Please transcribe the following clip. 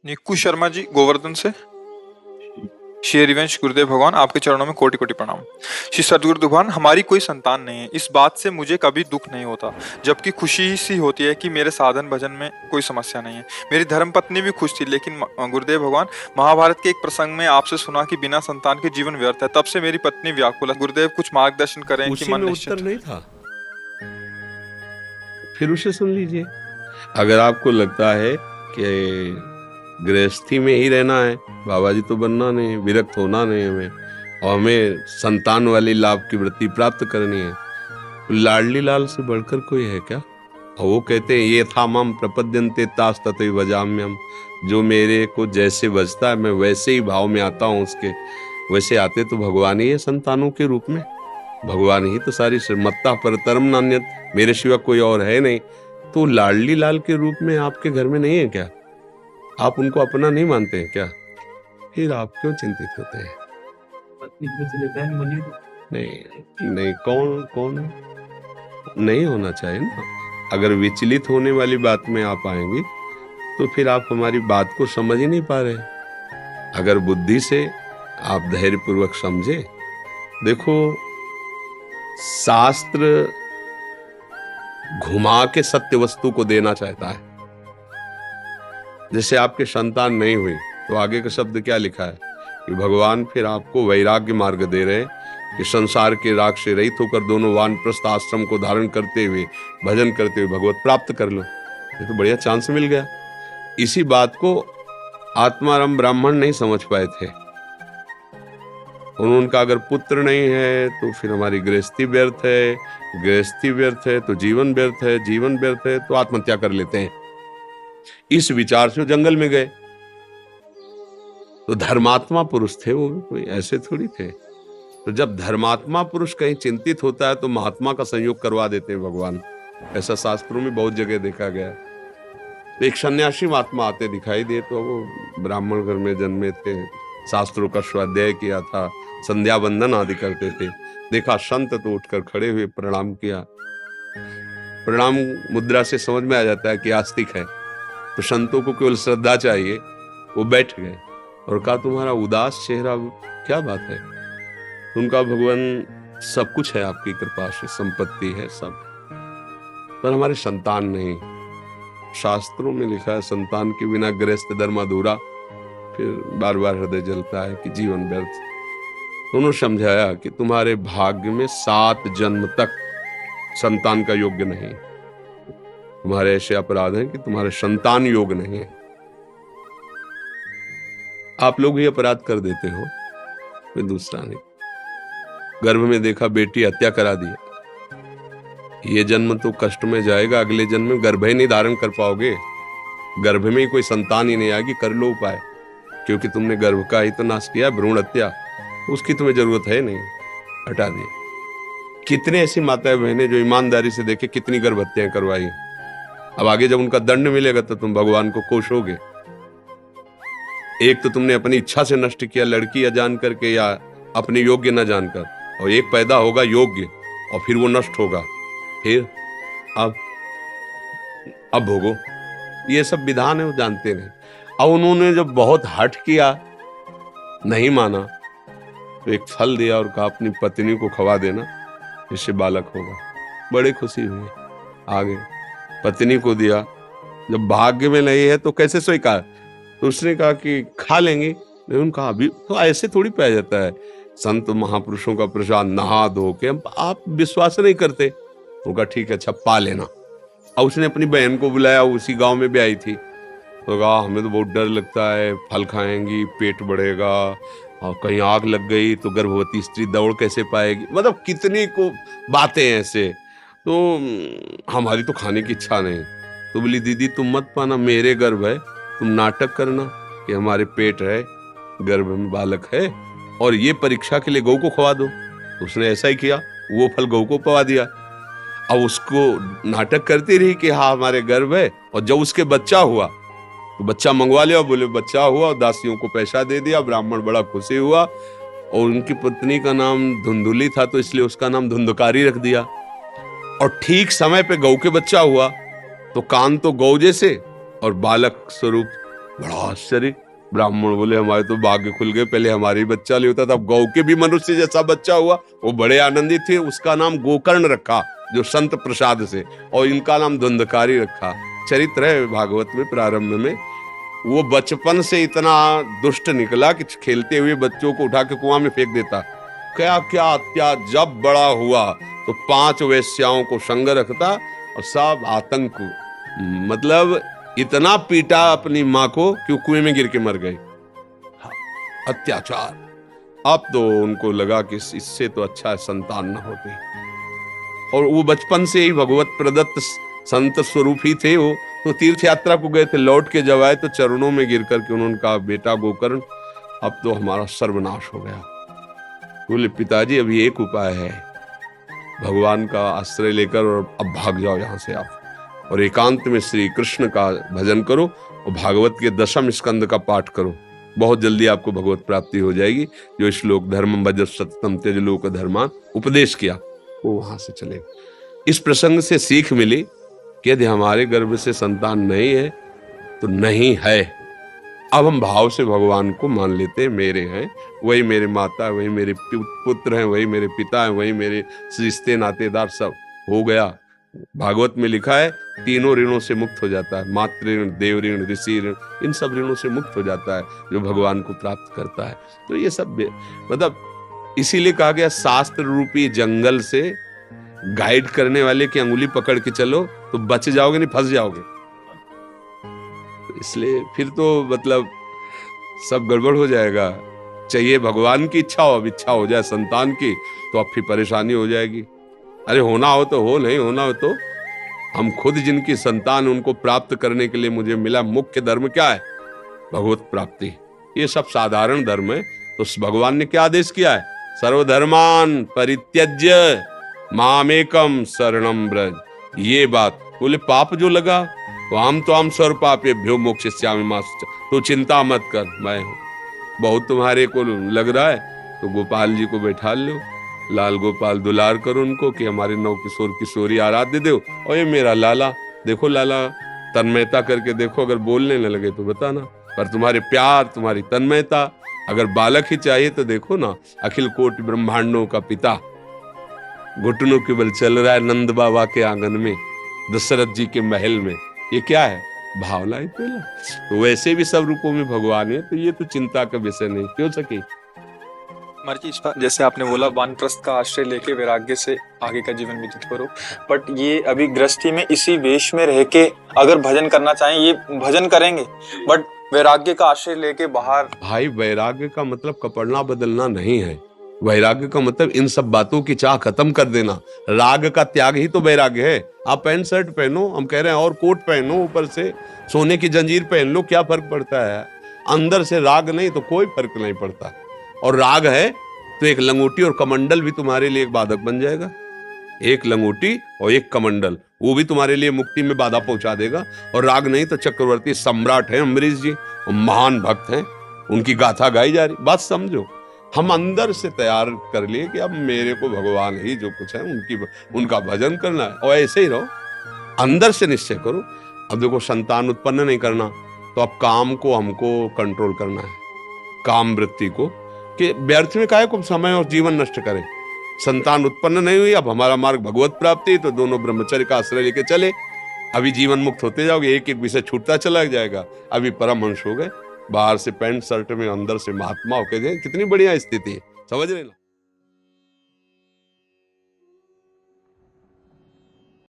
निक्कू शर्मा जी गोवर्धन से। श्री हरिवंश गुरुदेव भगवान आपके चरणों में कोटि कोटि प्रणाम। श्री सदगुरु भगवान, हमारी कोई संतान नहीं है, इस बात से मुझे कभी दुख नहीं होता, जबकि खुशी ही सी होती है कि मेरे साधन भजन में कोई समस्या नहीं है। मेरी धर्मपत्नी भी खुश थी, लेकिन गुरुदेव भगवान, महाभारत के एक प्रसंग में आपसे सुना कि बिना संतान के जीवन व्यर्थ है, तब से मेरी पत्नी व्याकुल है। गुरुदेव कुछ मार्गदर्शन करें कि उसी मन में निश्चित। उत्तर नहीं था, फिर उसे सुन लीजिए। अगर आपको लगता है कि गृहस्थी में ही रहना है, बाबा जी तो बनना नहीं, विरक्त होना नहीं हमें, और हमें संतान वाली लाभ की वृत्ति प्राप्त करनी है, तो लाडली लाल से बढ़कर कोई है क्या? और वो कहते हैं ये था मम प्रपद्यन्ते तास तथैव भजाम्यहम्, जो मेरे को जैसे बजता है मैं वैसे ही भाव में आता हूँ उसके। वैसे आते तो भगवान ही है संतानों के रूप में, भगवान ही तो सारी मत्ता परतरम नान्यत, मेरे सिवा कोई और है नहीं। तो लाडली लाल के रूप में आपके घर में नहीं है क्या? आप उनको अपना नहीं मानते हैं क्या? फिर आप क्यों चिंतित होते हैं? नहीं नहीं, कौन कौन नहीं होना चाहिए ना। अगर विचलित होने वाली बात में आप आएंगी तो फिर आप हमारी बात को समझ ही नहीं पा रहे। अगर बुद्धि से आप धैर्य पूर्वक समझे, देखो शास्त्र घुमा के सत्य वस्तु को देना चाहता है। जैसे आपके संतान नहीं हुई तो आगे का शब्द क्या लिखा है कि भगवान फिर आपको वैराग्य मार्ग दे रहे हैं कि संसार के राग से रहित होकर दोनों वानप्रस्थ आश्रम को धारण करते हुए भजन करते हुए भगवत प्राप्त कर लो। ये तो बढ़िया चांस मिल गया। इसी बात को आत्माराम ब्राह्मण नहीं समझ पाए थे। उनका अगर पुत्र नहीं है तो फिर हमारी गृहस्थी व्यर्थ है, गृहस्थी व्यर्थ है तो जीवन व्यर्थ है, जीवन व्यर्थ है तो आत्महत्या कर लेते हैं। इस विचार से जंगल में गए। तो धर्मात्मा पुरुष थे वो, कोई ऐसे थोड़ी थे। तो जब धर्मात्मा पुरुष कहीं चिंतित होता है तो महात्मा का संयोग करवा देते हैं भगवान। ऐसा शास्त्रों में बहुत जगह देखा गया। तो एक सन्यासी महात्मा आते दिखाई दिए, तो वो ब्राह्मण घर में जन्मे थे, शास्त्रों का स्वाध्याय किया था, संध्या बंदन आदि करते थे। देखा संत तो उठकर खड़े हुए, प्रणाम किया। प्रणाम मुद्रा से समझ में आ जाता है कि आस्तिक है, तो संतों को केवल श्रद्धा चाहिए। वो बैठ गए और कहा तुम्हारा उदास चेहरा, क्या बात है? उनका भगवान सब कुछ है आपकी कृपा से, संपत्ति है सब, पर हमारे संतान नहीं। शास्त्रों में लिखा है संतान के बिना गृहस्थ धर्म अधूरा। फिर बार बार हृदय जलता है कि जीवन व्यर्थ। उन्होंने समझाया कि तुम्हारे भाग्य में 7 जन्म तक संतान का योग्य नहीं। तुम्हारे ऐसे अपराध हैं कि तुम्हारे संतान योग नहीं है। आप लोग ही अपराध कर देते हो, कोई दूसरा नहीं। गर्भ में देखा बेटी, हत्या करा दी। ये जन्म तो कष्ट में जाएगा, अगले जन्म में गर्भ ही नहीं धारण कर पाओगे, गर्भ में ही कोई संतान ही नहीं आएगी। कर लो उपाय, क्योंकि तुमने गर्भ का ही तो नाश किया, भ्रूण हत्या, उसकी तुम्हें जरूरत है नहीं, हटा दिए। कितने ऐसी माताएं बहनें जो ईमानदारी से देखे कितनी गर्भ हत्याएं करवाई। अब आगे जब उनका दंड मिलेगा तो तुम भगवान को कोसोगे। एक तो तुमने अपनी इच्छा से नष्ट किया, लड़की या जान करके या अपने योग्य न जानकर, और एक पैदा होगा योग्य और फिर वो नष्ट होगा। फिर अब भोगो। ये सब विधान है, वो जानते नहीं। अब उन्होंने जब बहुत हठ किया, नहीं माना, तो एक फल दिया और कहा अपनी पत्नी को खवा देना, इससे बालक होगा। बड़ी खुशी हुई, आगे पत्नी को दिया। जब भाग्य में नहीं है तो कैसे स्वीकार? तो उसने कहा कि खा लेंगे। उन्होंने कहा अभी तो ऐसे थोड़ी पाया जाता है, संत महापुरुषों का प्रसाद नहा धो के, आप विश्वास नहीं करते। उनका ठीक है, अच्छा पा लेना। और उसने अपनी बहन को बुलाया, उसी गांव में भी आई थी, तो कहा हमें तो बहुत डर लगता है, फल खाएंगी पेट बढ़ेगा, और कहीं आग लग गई तो गर्भवती स्त्री दौड़ कैसे पाएगी। मतलब कितनी को बातें ऐसे। तो हमारी तो खाने की इच्छा नहीं। तो बोली दीदी तुम मत पाना, मेरे गर्भ है, तुम नाटक करना कि हमारे पेट है, गर्भ में बालक है, और ये परीक्षा के लिए गौ को खवा दो। उसने ऐसा ही किया, वो फल गौ को पवा दिया। अब उसको नाटक करती रही कि हाँ हमारे गर्भ है, और जब उसके बच्चा हुआ तो बच्चा मंगवा लिया, बोले बच्चा हुआ, और दासियों को पैसा दे दिया। ब्राह्मण बड़ा खुशी हुआ, और उनकी पत्नी का नाम धुंधुली था तो इसलिए उसका नाम धुंधकारी रख दिया। और ठीक समय पे गौ के बच्चा हुआ, तो कान तो गौ जैसे और बालक स्वरूप बड़ा आश्चर्य। ब्राह्मण बोले हमारे तो भाग्य खुल गए, पहले हमारी बच्चा नहीं होता था, अब गौ के भी मनुष्य जैसा बच्चा हुआ। वो बड़े आनंदित थे। उसका नाम गोकर्ण रखा जो संत प्रसाद से, और इनका नाम धुंधकारी रखा। चरित्र है भागवत में प्रारंभ में। वो बचपन से इतना दुष्ट निकला कि खेलते हुए बच्चों को उठा के कुआं में फेंक देता। क्या क्या क्या, जब बड़ा हुआ तो 5 वेश्याओं को संग रखता और सब आतंक, मतलब इतना पीटा अपनी माँ को कि वो कुएं में गिर के मर गए। अत्याचार। अब तो उनको लगा कि इससे तो अच्छा संतान न होती, और वो बचपन से ही भगवत प्रदत्त संत स्वरूप ही थे। वो तो तीर्थ यात्रा को गए थे, लौट के जब आए तो चरणों में गिर करके उन्होंने कहा, बेटा गोकर्ण अब तो हमारा सर्वनाश हो गया। बोले पिताजी अभी एक उपाय है, भगवान का आश्रय लेकर और अब भाग जाओ यहाँ से आप, और एकांत में श्री कृष्ण का भजन करो और भागवत के 10वें स्कंद का पाठ करो। बहुत जल्दी आपको भगवत प्राप्ति हो जाएगी। जो श्लोक धर्मम भज सततम त्यज लोक धर्मान उपदेश किया, वो वहां से चले। इस प्रसंग से सीख मिली कि यदि हमारे गर्भ से संतान नहीं है तो नहीं है। अब हम भाव से भगवान को मान लेते हैं, मेरे हैं, वही मेरे माता, वही मेरे पुत्र हैं, वही मेरे पिता हैं, वही मेरे रिश्ते नातेदार, सब हो गया। भागवत में लिखा है तीनों ऋणों से मुक्त हो जाता है, मातृ ऋण, देव ऋण, ऋषि ऋण, इन सब ऋणों से मुक्त हो जाता है जो भगवान को प्राप्त करता है। तो ये सब मतलब इसीलिए कहा गया शास्त्र रूपी जंगल से गाइड करने वाले की अंगुली पकड़ के चलो तो बच जाओगे, नहीं फंस जाओगे। इसलिए फिर तो मतलब सब गड़बड़ हो जाएगा। चाहिए भगवान की इच्छा हो, अब इच्छा हो जाए संतान की तो अब फिर परेशानी हो जाएगी। अरे होना हो तो हो, नहीं होना हो तो हम खुद जिनकी संतान उनको प्राप्त करने के लिए मुझे मिला मुख्य धर्म क्या है? भगवत प्राप्ति। ये सब साधारण धर्म है। तो भगवान ने क्या आदेश किया है? सर्वधर्मान परित्यज्य मामेकम शरणम ब्रज। ये बात बोले पाप जो लगा तो हम सर्व पापेभ्यो मोक्षयिष्यामि मा शुचः। तो चिंता मत कर, मैं हूं। बहुत तुम्हारे को लग रहा है तो गोपाल जी को बैठा लो, लाल गोपाल दुलार करो उनको कि हमारे नौ किशोर किशोरी आराध्य देव। और ये मेरा लाला, देखो लाला तन्मयता करके देखो, अगर बोलने न लगे तो बताना। पर तुम्हारे प्यार, तुम्हारी तन्मयता, अगर बालक ही चाहिए तो देखो ना, अखिल कोटि ब्रह्मांडों का पिता घुटनों के बल चल रहा है नंद बाबा के आंगन में, दशरथ जी के महल में। ये क्या है? भावना ही पहला। तो वैसे भी सब रूपों में भगवान है, तो ये तो चिंता का विषय नहीं क्यों सके। मर्जी जैसे आपने बोला वानप्रस्थ का आश्रय लेके वैराग्य से आगे का जीवन व्यतीत करो, बट ये अभी गृहस्थी में इसी वेश में रह के अगर भजन करना चाहें, ये भजन करेंगे, बट वैराग्य का आश्रय लेके बाहर। भाई वैराग्य का मतलब कपड़ना बदलना नहीं है। वैराग्य का मतलब इन सब बातों की चाह खत्म कर देना। राग का त्याग ही तो वैराग्य है। आप पैंट शर्ट पहनो, हम कह रहे हैं, और कोट पहनो, ऊपर से सोने की जंजीर पहन लो, क्या फर्क पड़ता है? अंदर से राग नहीं तो कोई फर्क नहीं पड़ता। और राग है तो एक लंगोटी और कमंडल भी तुम्हारे लिए एक बाधक बन जाएगा। एक लंगोटी और एक कमंडल, वो भी तुम्हारे लिए मुक्ति में बाधा पहुंचा देगा। और राग नहीं तो चक्रवर्ती सम्राट है अम्बरीश जी, महान भक्त हैं, उनकी गाथा गाई जा रही। बात समझो, हम अंदर से तैयार कर लिए कि अब मेरे को भगवान ही जो कुछ है उनका भजन करना है, और ऐसे ही रहो। अंदर से निश्चय करो। अब देखो संतान उत्पन्न नहीं करना तो अब काम को हमको कंट्रोल करना है, काम वृत्ति को, कि व्यर्थ में काहे को समय और जीवन नष्ट करें। संतान उत्पन्न नहीं हुई, अब हमारा मार्ग भगवत प्राप्ति, तो दोनों ब्रह्मचर्य का आश्रय लेके चले। अभी जीवन मुक्त होते जाओगे, एक एक विषय छूटता चला जाएगा। अभी परमहंस हो गए, बाहर से पैंट शर्ट में, अंदर से महात्मा होके, कितनी बढ़िया स्थिति है, समझ रहे ना।